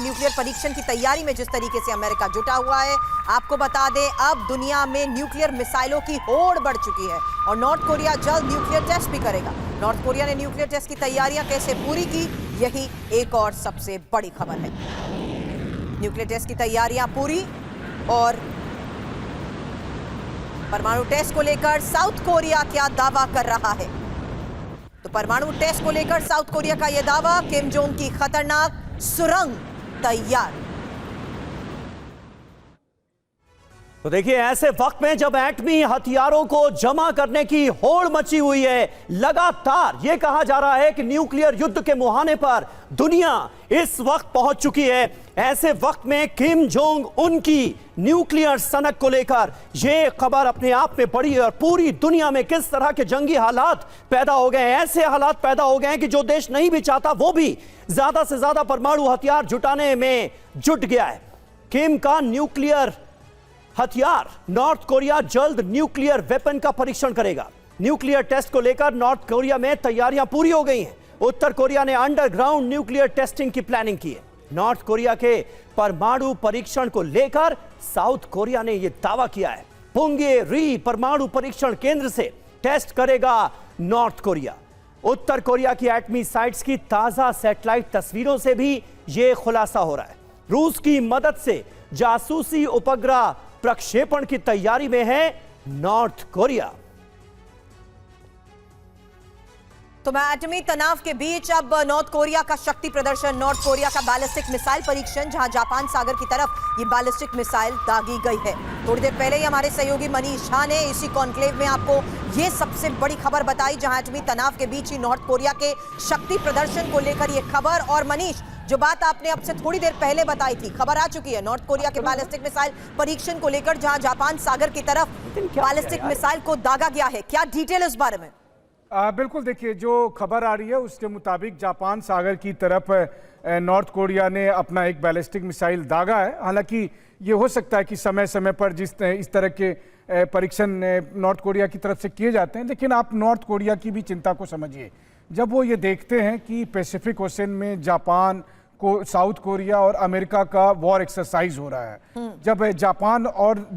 Nuclear परीक्षण की तैयारी में जिस तरीके से अमेरिका जुटा हुआ है, आपको बता दें अब दुनिया में न्यूक्लियर मिसाइलों की होड़ बढ़ चुकी है और नॉर्थ कोरिया जल्द न्यूक्लियर टेस्ट भी करेगा। नॉर्थ कोरिया ने न्यूक्लियर टेस्ट की तैयारियां कैसे पूरी की, यही एक और सबसे बड़ी खबर है। न्यूक्लियर टेस्ट की तैयारियां पूरी और परमाणु टेस्ट को लेकर साउथ कोरिया क्या दावा कर रहा है। तो परमाणु टेस्ट को लेकर साउथ कोरिया का यह दावा, किम जोंग की खतरनाक सुरंग तैयार। तो देखिए, ऐसे वक्त में जब एटमी हथियारों को जमा करने की होड़ मची हुई है, लगातार यह कहा जा रहा है कि न्यूक्लियर युद्ध के मुहाने पर दुनिया इस वक्त पहुंच चुकी है, ऐसे वक्त में किम जोंग उनकी न्यूक्लियर सनक को लेकर यह खबर अपने आप में बड़ी है और पूरी दुनिया में किस तरह के जंगी हालात पैदा हो गए हैं। ऐसे हालात पैदा हो गए हैं कि जो देश नहीं भी चाहता वो भी ज्यादा से ज्यादा परमाणु हथियार जुटाने में जुट गया है। किम का न्यूक्लियर हथियार, नॉर्थ कोरिया जल्द न्यूक्लियर वेपन का परीक्षण करेगा। न्यूक्लियर टेस्ट को लेकर नॉर्थ कोरिया में तैयारियां पूरी हो गई हैं। उत्तर कोरिया ने अंडरग्राउंड न्यूक्लियर टेस्टिंग की प्लानिंग की है। नॉर्थ कोरिया के परमाणु परीक्षण को लेकर साउथ कोरिया ने यह दावा किया है, पुंगेरी परमाणु परीक्षण केंद्र से टेस्ट करेगा नॉर्थ कोरिया। उत्तर कोरिया की एटमी साइट्स की ताजा सैटेलाइट तस्वीरों से भी यह खुलासा हो रहा है। रूस की मदद से जासूसी उपग्रह प्रक्षेपण की तैयारी में है नॉर्थ कोरिया। तो एटमी तनाव के बीच अब नॉर्थ कोरिया का शक्ति प्रदर्शन, नॉर्थ कोरिया का बैलिस्टिक मिसाइल परीक्षण, जहां जापान सागर की तरफ ये बैलिस्टिक मिसाइल दागी गई है। थोड़ी देर पहले ही हमारे सहयोगी मनीष झा ने इसी कॉन्क्लेव में आपको ये सबसे बड़ी खबर बताई, जहां एटमी तनाव के बीच ही नॉर्थ कोरिया के शक्ति प्रदर्शन को लेकर ये खबर। और मनीष, जो बात आपने अब से थोड़ी देर पहले बताई थी, खबर आ चुकी है नॉर्थ कोरिया के बैलिस्टिक मिसाइल परीक्षण को लेकर, जहां जापान सागर की तरफ बैलिस्टिक मिसाइल को दागा गया है। क्या डिटेल इस बारे में? बिल्कुल, देखिए जो खबर आ रही है उसके मुताबिक जापान सागर की तरफ नॉर्थ कोरिया ने अपना एक बैलिस्टिक मिसाइल दागा है। हालांकि ये हो सकता है कि समय समय पर इस तरह के परीक्षण नॉर्थ कोरिया की तरफ से किए जाते हैं, लेकिन आप नॉर्थ कोरिया की भी चिंता को समझिए। जब वो ये देखते हैं कि पैसिफिक ओशन में जापान को, साउथ कोरिया और अमेरिका का वॉर एक्सरसाइज हो रहा है, जब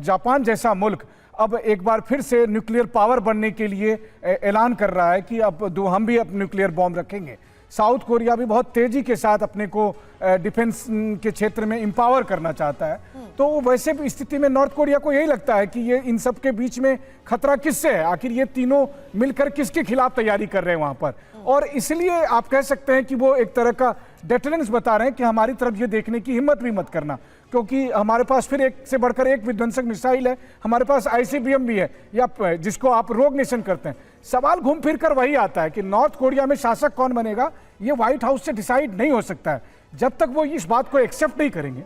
जापान जैसा मुल्क अब एक बार फिर से न्यूक्लियर पावर बनने के लिए ऐलान कर रहा है कि अब हम भी अब न्यूक्लियर बॉम्ब रखेंगे, साउथ कोरिया भी बहुत तेजी के साथ अपने को डिफेंस के क्षेत्र में एम्पावर करना चाहता है, तो वैसे भी स्थिति में नॉर्थ कोरिया को यही लगता है कि ये इन सब के बीच में खतरा किससे है, आखिर ये तीनों मिलकर किसके खिलाफ तैयारी कर रहे हैं वहां पर। और इसलिए आप कह सकते हैं कि वो एक तरह का डेटरेंस बता रहे हैं कि हमारी तरफ ये देखने की हिम्मत भी मत करना, क्योंकि हमारे पास फिर एक से बढ़कर एक विध्वंसक मिसाइल है, हमारे पास ICBM भी है, या जिसको आप रोग नेशन करते हैं। सवाल घूम फिर कर वही आता है कि नॉर्थ कोरिया में शासक कौन बनेगा, ये व्हाइट हाउस से डिसाइड नहीं हो सकता है जब तक वो इस बात को एक्सेप्ट नहीं करेंगे।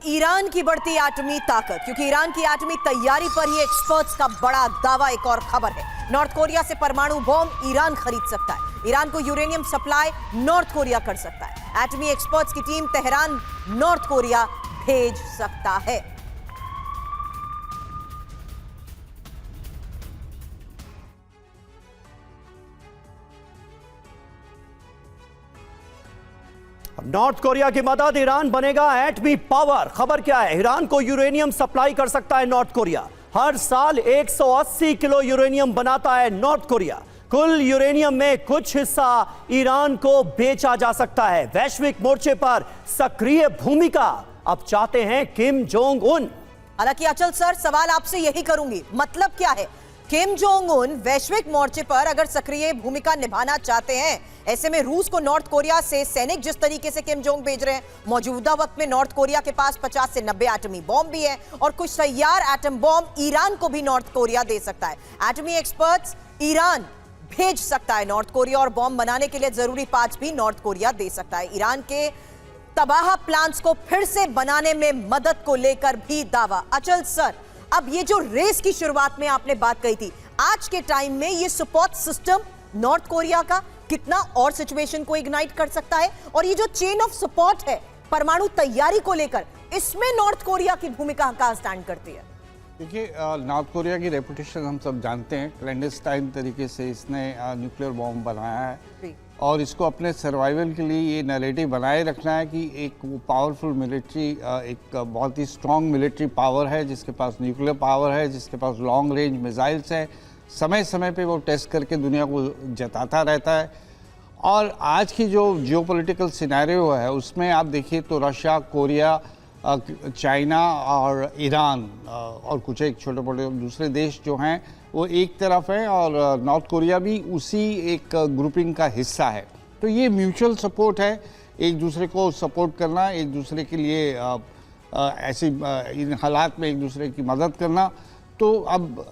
ईरान की बढ़ती एटमी ताकत, क्योंकि ईरान की एटमी तैयारी पर ही एक्सपर्ट्स का बड़ा दावा, एक और खबर है। नॉर्थ कोरिया से परमाणु बॉम्ब ईरान खरीद सकता है, ईरान को यूरेनियम सप्लाई नॉर्थ कोरिया कर सकता है। एटमी एक्सपर्ट्स की टीम तेहरान नॉर्थ कोरिया भेज सकता है। नॉर्थ कोरिया की मदद, ईरान बनेगा एटमी पावर। खबर क्या है? ईरान को यूरेनियम सप्लाई कर सकता है नॉर्थ कोरिया। हर साल 180 किलो यूरेनियम बनाता है नॉर्थ कोरिया। कुल यूरेनियम में कुछ हिस्सा ईरान को बेचा जा सकता है। वैश्विक मोर्चे पर सक्रिय भूमिका अब चाहते हैं किम जोंग उन। हालांकि अचल सर, सवाल आपसे यही करूंगी, मतलब क्या है? किम जोंग उन वैश्विक मोर्चे पर अगर सक्रिय भूमिका निभाना चाहते हैं, ऐसे में रूस को नॉर्थ कोरिया से सैनिक जिस तरीके से किम जोंग भेज रहे हैं, मौजूदा वक्त में नॉर्थ कोरिया के पास 50 से 90 एटमी बॉम्ब भी है और कुछ तैयार एटम बॉम्ब ईरान को भी नॉर्थ कोरिया दे सकता है। एटमी एक्सपर्ट्स, ईरान भेज सकता है नॉर्थ कोरिया और बॉम्ब बनाने के लिए जरूरी पार्ट्स भी नॉर्थ कोरिया दे सकता है। ईरान के तबाह प्लान्स को फिर से बनाने में मदद को लेकर भी दावा। अचल सर, अब ये जो रेस की शुरुआत में आपने बात कही थी, आज के टाइम में ये सपोर्ट सिस्टम नॉर्थ कोरिया का कितना और सिचुएशन को इग्नाइट कर सकता है, और ये जो चेन ऑफ सपोर्ट है परमाणु तैयारी को लेकर, इसमें नॉर्थ कोरिया की भूमिका कहां स्टैंड करती है? देखिए, नॉर्थ कोरिया की रेपुटेशन हम सब जानते हैं, क्लैंडस्टाइन तरीके से इसने न्यूक्लियर बॉम्ब बनाया है। और इसको अपने सर्वाइवल के लिए ये नैरेटिव बनाए रखना है कि एक वो पावरफुल मिलिट्री, एक बहुत ही स्ट्रॉन्ग मिलिट्री पावर है, जिसके पास न्यूक्लियर पावर है, जिसके पास लॉन्ग रेंज मिसाइल्स है, समय समय पे वो टेस्ट करके दुनिया को जताता रहता है। और आज की जो जियोपॉलिटिकल सिनेरियो है उसमें आप देखिए तो रशिया, कोरिया, चाइना और ईरान और कुछ एक छोटे मोटे दूसरे देश जो हैं वो एक तरफ हैं, और नॉर्थ कोरिया भी उसी एक ग्रुपिंग का हिस्सा है। तो ये म्यूचुअल सपोर्ट है, एक दूसरे को सपोर्ट करना, एक दूसरे के लिए ऐसी इन हालात में एक दूसरे की मदद करना। तो अब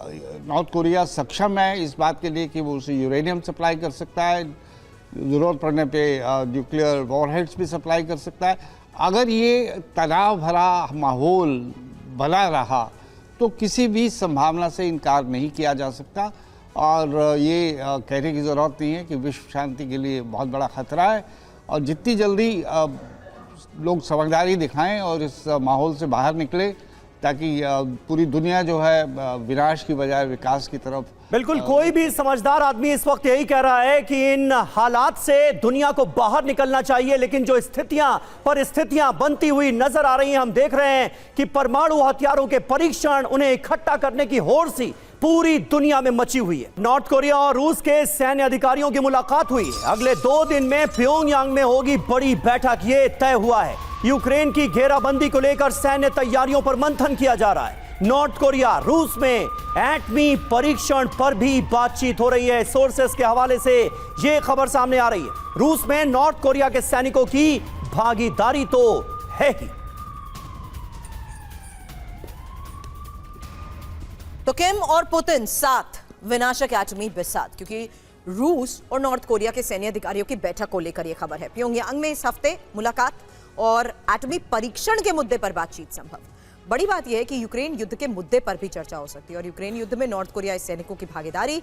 नॉर्थ कोरिया सक्षम है इस बात के लिए कि वो उसे यूरेनियम सप्लाई कर सकता है, ज़रूरत पड़ने पे न्यूक्लियर वॉरहेड्स भी सप्लाई कर सकता है। अगर ये तनाव भरा माहौल बना रहा तो किसी भी संभावना से इनकार नहीं किया जा सकता, और ये कहने की ज़रूरत नहीं है कि विश्व शांति के लिए बहुत बड़ा खतरा है। और जितनी जल्दी लोग समझदारी दिखाएं और इस माहौल से बाहर निकले, ताकि पूरी दुनिया जो है विनाश की बजाय विकास की तरफ। बिल्कुल, कोई भी समझदार आदमी इस वक्त यही कह रहा है कि इन हालात से दुनिया को बाहर निकलना चाहिए, लेकिन जो परिस्थितियां बनती हुई नजर आ रही हैं, हम देख रहे हैं कि परमाणु हथियारों के परीक्षण, उन्हें इकट्ठा करने की होड़ सी पूरी दुनिया में मची हुई है। नॉर्थ कोरिया और रूस के सैन्य अधिकारियों की मुलाकात हुई है। अगले 2 दिन में प्योंगयांग में होगी बड़ी बैठक, ये तय हुआ है। यूक्रेन की घेराबंदी को लेकर सैन्य तैयारियों पर मंथन किया जा रहा है। नॉर्थ कोरिया रूस में एटमी परीक्षण पर भी बातचीत हो रही है। सोर्सेस के हवाले से यह खबर सामने आ रही है। रूस में नॉर्थ कोरिया के सैनिकों की भागीदारी तो है ही। तो किम और पुतिन साथ विनाशक एटमी बिसात, क्योंकि रूस और नॉर्थ कोरिया के सैन्य अधिकारियों की बैठक को लेकर यह खबर है। प्योंगयांग में इस हफ्ते मुलाकात और एटमी परीक्षण के मुद्दे पर बातचीत संभव। बड़ी बात यह है कि यूक्रेन युद्ध के मुद्दे पर भी चर्चा हो सकती है, और यूक्रेन युद्ध में नॉर्थ कोरियाई सैनिकों की भागीदारी,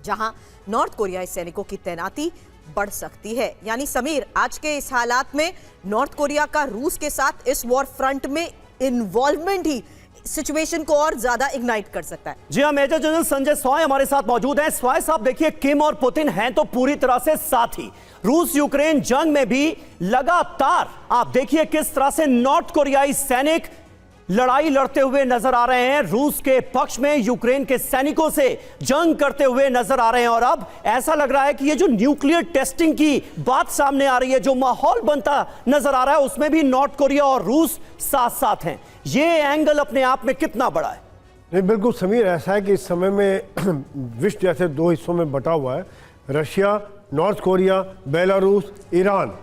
जहां नॉर्थ कोरियाई सैनिकों की तैनाती बढ़ सकती है। यानी समीर, आज के इस हालात में नॉर्थ कोरिया का रूस के साथ इस वॉर फ्रंट में इन्वॉल्वमेंट ही सिचुएशन को और ज्यादा इग्नाइट कर सकता है। जी हाँ, मेजर जनरल संजय स्वाय हमारे साथ मौजूद हैं। स्वाय साहब, देखिए, किम और पुतिन हैं तो पूरी तरह से साथी। रूस यूक्रेन जंग में भी लगातार आप देखिए किस तरह से नॉर्थ कोरियाई सैनिक लड़ाई लड़ते हुए नजर आ रहे हैं, रूस के पक्ष में यूक्रेन के सैनिकों से जंग करते हुए नजर आ रहे हैं। और अब ऐसा लग रहा है कि ये जो न्यूक्लियर टेस्टिंग की बात सामने आ रही है, जो माहौल बनता नजर आ रहा है, उसमें भी नॉर्थ कोरिया और रूस साथ साथ हैं। ये एंगल अपने आप में कितना बड़ा है? नहीं, बिल्कुल समीर, ऐसा है कि इस समय में विश्व जैसे 2 हिस्सों में बटा हुआ है। Russia, north Korea, Belarus, Iran.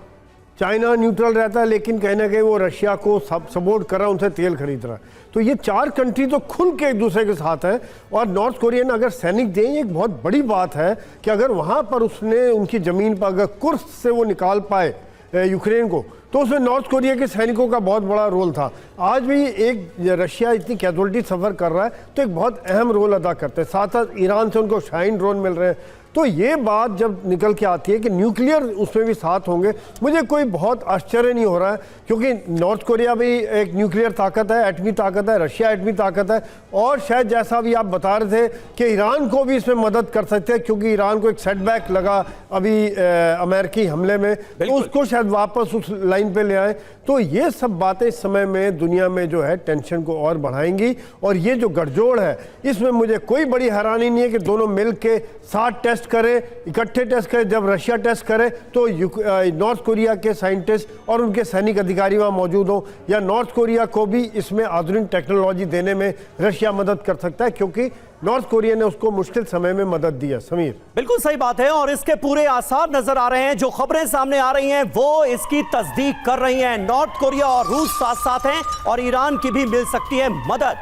China neutral रहता है, लेकिन कहीं ना कहीं वो रशिया को सपोर्ट कर रहा है, उनसे तेल खरीद रहा है। तो ये 4 कंट्री तो खुल के एक दूसरे के साथ है। और नॉर्थ कोरिया ने अगर सैनिक दें, एक बहुत बड़ी बात है कि अगर वहाँ पर उसने उनकी ज़मीन पर अगर कुर्स से वो निकाल पाए यूक्रेन को, तो उसमें नॉर्थ कोरिया के सैनिकों का बहुत बड़ा रोल था। आज भी एक रशिया इतनी कैजुअलिटी सफ़र कर रहा है तो एक बहुत अहम रोल अदा करते हैं। साथ साथ ईरान से उनको शाइन ड्रोन मिल रहे हैं। तो ये बात जब निकल के आती है कि न्यूक्लियर उसमें भी साथ होंगे, मुझे कोई बहुत आश्चर्य नहीं हो रहा है, क्योंकि नॉर्थ कोरिया भी एक न्यूक्लियर ताकत है, एटमी ताकत है, रशिया एटमी ताकत है। और शायद जैसा भी आप बता रहे थे कि ईरान को भी इसमें मदद कर सकते हैं, क्योंकि ईरान को एक सेटबैक लगा अभी अमेरिकी हमले में, तो उसको शायद वापस उस लाइन पे ले आए। तो ये सब बातें इस समय में दुनिया में जो है टेंशन को और बढ़ाएंगी। और ये जो गठजोड़ है, इसमें मुझे कोई बड़ी हैरानी नहीं है कि दोनों मिल के साथ टेस्ट करें, इकट्ठे टेस्ट करें। जब रशिया टेस्ट करे तो नॉर्थ कोरिया के साइंटिस्ट और उनके सैनिक अधिकारी वहाँ मौजूद हों, या नॉर्थ कोरिया को भी इसमें आधुनिक टेक्नोलॉजी देने में रशिया मदद कर सकता है, क्योंकि नॉर्थ कोरिया ने उसको मुश्किल समय में मदद दी है। समीर, बिल्कुल सही बात है, और इसके पूरे आसार नजर आ रहे हैं। जो खबरें सामने आ रही हैं वो इसकी तस्दीक कर रही हैं। नॉर्थ कोरिया और रूस साथ साथ हैं, और ईरान की भी मिल सकती है मदद।